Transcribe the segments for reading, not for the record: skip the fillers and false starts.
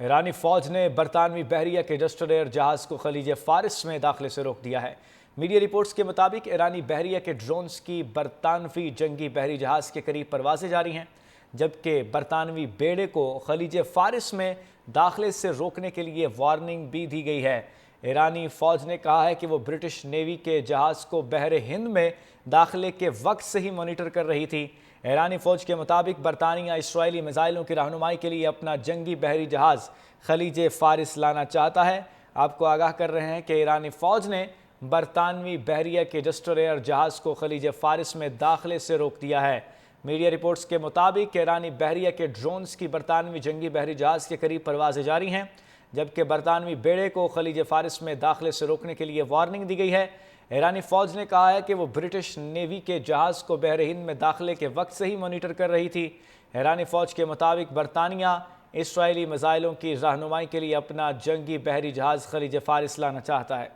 ایرانی فوج نے برطانوی بحریہ کے ڈسٹرویر جہاز کو خلیج فارس میں داخلے سے روک دیا ہے۔ میڈیا رپورٹس کے مطابق ایرانی بحریہ کے ڈرونز کی برطانوی جنگی بحری جہاز کے قریب پروازیں جاری ہیں، جبکہ برطانوی بیڑے کو خلیج فارس میں داخلے سے روکنے کے لیے وارننگ بھی دی گئی ہے۔ ایرانی فوج نے کہا ہے کہ وہ برٹش نیوی کے جہاز کو بحر ہند میں داخلے کے وقت سے ہی مانیٹر کر رہی تھی۔ ایرانی فوج کے مطابق برطانیہ اسرائیلی میزائلوں کی رہنمائی کے لیے اپنا جنگی بحری جہاز خلیج فارس لانا چاہتا ہے۔ آپ کو آگاہ کر رہے ہیں کہ ایرانی فوج نے برطانوی بحریہ کے ڈسٹرویر جہاز کو خلیج فارس میں داخلے سے روک دیا ہے۔ میڈیا رپورٹس کے مطابق ایرانی بحریہ کے ڈرونز کی برطانوی جنگی بحری جہاز کے قریب پروازیں جاری ہیں، جبکہ برطانوی بیڑے کو خلیج فارس میں داخلے سے روکنے کے لیے وارننگ دی گئی ہے۔ ایرانی فوج نے کہا ہے کہ وہ برٹش نیوی کے جہاز کو بحر ہند میں داخلے کے وقت سے ہی مانیٹر کر رہی تھی۔ ایرانی فوج کے مطابق برطانیہ اسرائیلی میزائلوں کی رہنمائی کے لیے اپنا جنگی بحری جہاز خلیج فارس لانا چاہتا ہے۔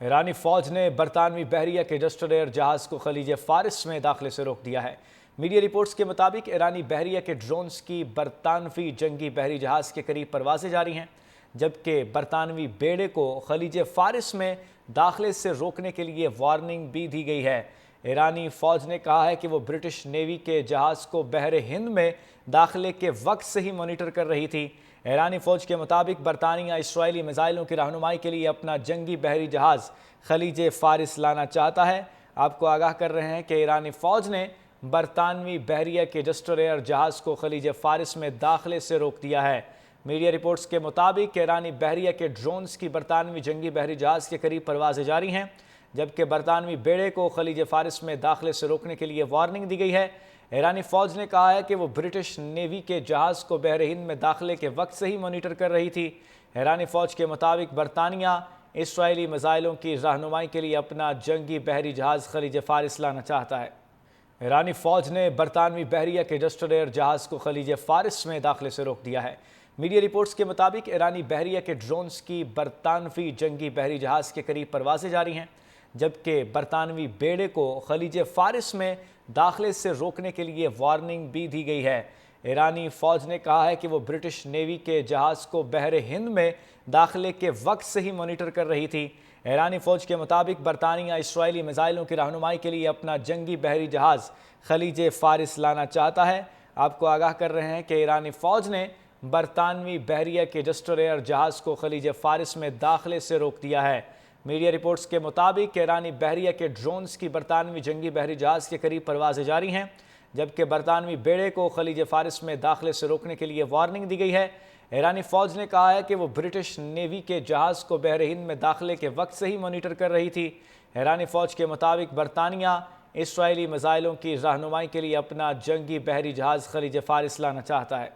ایرانی فوج نے برطانوی بحریہ کے ڈسٹرویر جہاز کو خلیج فارس میں داخلے سے روک دیا ہے۔ میڈیا رپورٹس کے مطابق ایرانی بحریہ کے ڈرونز کی برطانوی جنگی بحری جہاز کے قریب پروازیں جاری ہیں، جبکہ برطانوی بیڑے کو خلیج فارس میں داخلے سے روکنے کے لیے وارننگ بھی دی گئی ہے۔ ایرانی فوج نے کہا ہے کہ وہ برٹش نیوی کے جہاز کو بحر ہند میں داخلے کے وقت سے ہی مانیٹر کر رہی تھی۔ ایرانی فوج کے مطابق برطانیہ اسرائیلی میزائلوں کی رہنمائی کے لیے اپنا جنگی بحری جہاز خلیج فارس لانا چاہتا ہے۔ آپ کو آگاہ کر رہے ہیں کہ ایرانی فوج نے برطانوی بحریہ کے ڈسٹرویر جہاز کو خلیج فارس میں داخلے سے روک دیا ہے۔ میڈیا رپورٹس کے مطابق ایرانی بحریہ کے ڈرونز کی برطانوی جنگی بحری جہاز کے قریب پروازیں جاری ہیں، جبکہ برطانوی بیڑے کو خلیج فارس میں داخلے سے روکنے کے لیے وارننگ دی گئی ہے۔ ایرانی فوج نے کہا ہے کہ وہ برٹش نیوی کے جہاز کو بحر ہند میں داخلے کے وقت سے ہی مانیٹر کر رہی تھی۔ ایرانی فوج کے مطابق برطانیہ اسرائیلی میزائلوں کی رہنمائی کے لیے اپنا جنگی بحری جہاز خلیج فارس لانا چاہتا ہے۔ ایرانی فوج نے برطانوی بحریہ کے ڈسٹرویر جہاز کو خلیج فارس میں داخلے سے روک دیا ہے۔ میڈیا رپورٹس کے مطابق ایرانی بحریہ کے ڈرونز کی برطانوی جنگی بحری جہاز کے قریب پروازیں جاری ہیں، جبکہ برطانوی بیڑے کو خلیج فارس میں داخلے سے روکنے کے لیے وارننگ بھی دی گئی ہے۔ ایرانی فوج نے کہا ہے کہ وہ برٹش نیوی کے جہاز کو بحر ہند میں داخلے کے وقت سے ہی مانیٹر کر رہی تھی۔ ایرانی فوج کے مطابق برطانیہ اسرائیلی میزائلوں کی رہنمائی کے لیے اپنا جنگی بحری جہاز خلیج فارس لانا چاہتا ہے۔ آپ کو آگاہ کر رہے ہیں کہ ایرانی فوج نے برطانوی بحریہ کے ڈسٹرویر جہاز کو خلیج فارس میں داخلے سے روک دیا ہے۔ میڈیا رپورٹس کے مطابق ایرانی بحریہ کے ڈرونز کی برطانوی جنگی بحری جہاز کے قریب پروازیں جاری ہیں، جبکہ برطانوی بیڑے کو خلیج فارس میں داخلے سے روکنے کے لیے وارننگ دی گئی ہے۔ ایرانی فوج نے کہا ہے کہ وہ برٹش نیوی کے جہاز کو بحر ہند میں داخلے کے وقت سے ہی مانیٹر کر رہی تھی۔ ایرانی فوج کے مطابق برطانیہ اسرائیلی میزائلوں کی رہنمائی کے لیے اپنا جنگی بحری جہاز خلیج فارس لانا چاہتا ہے۔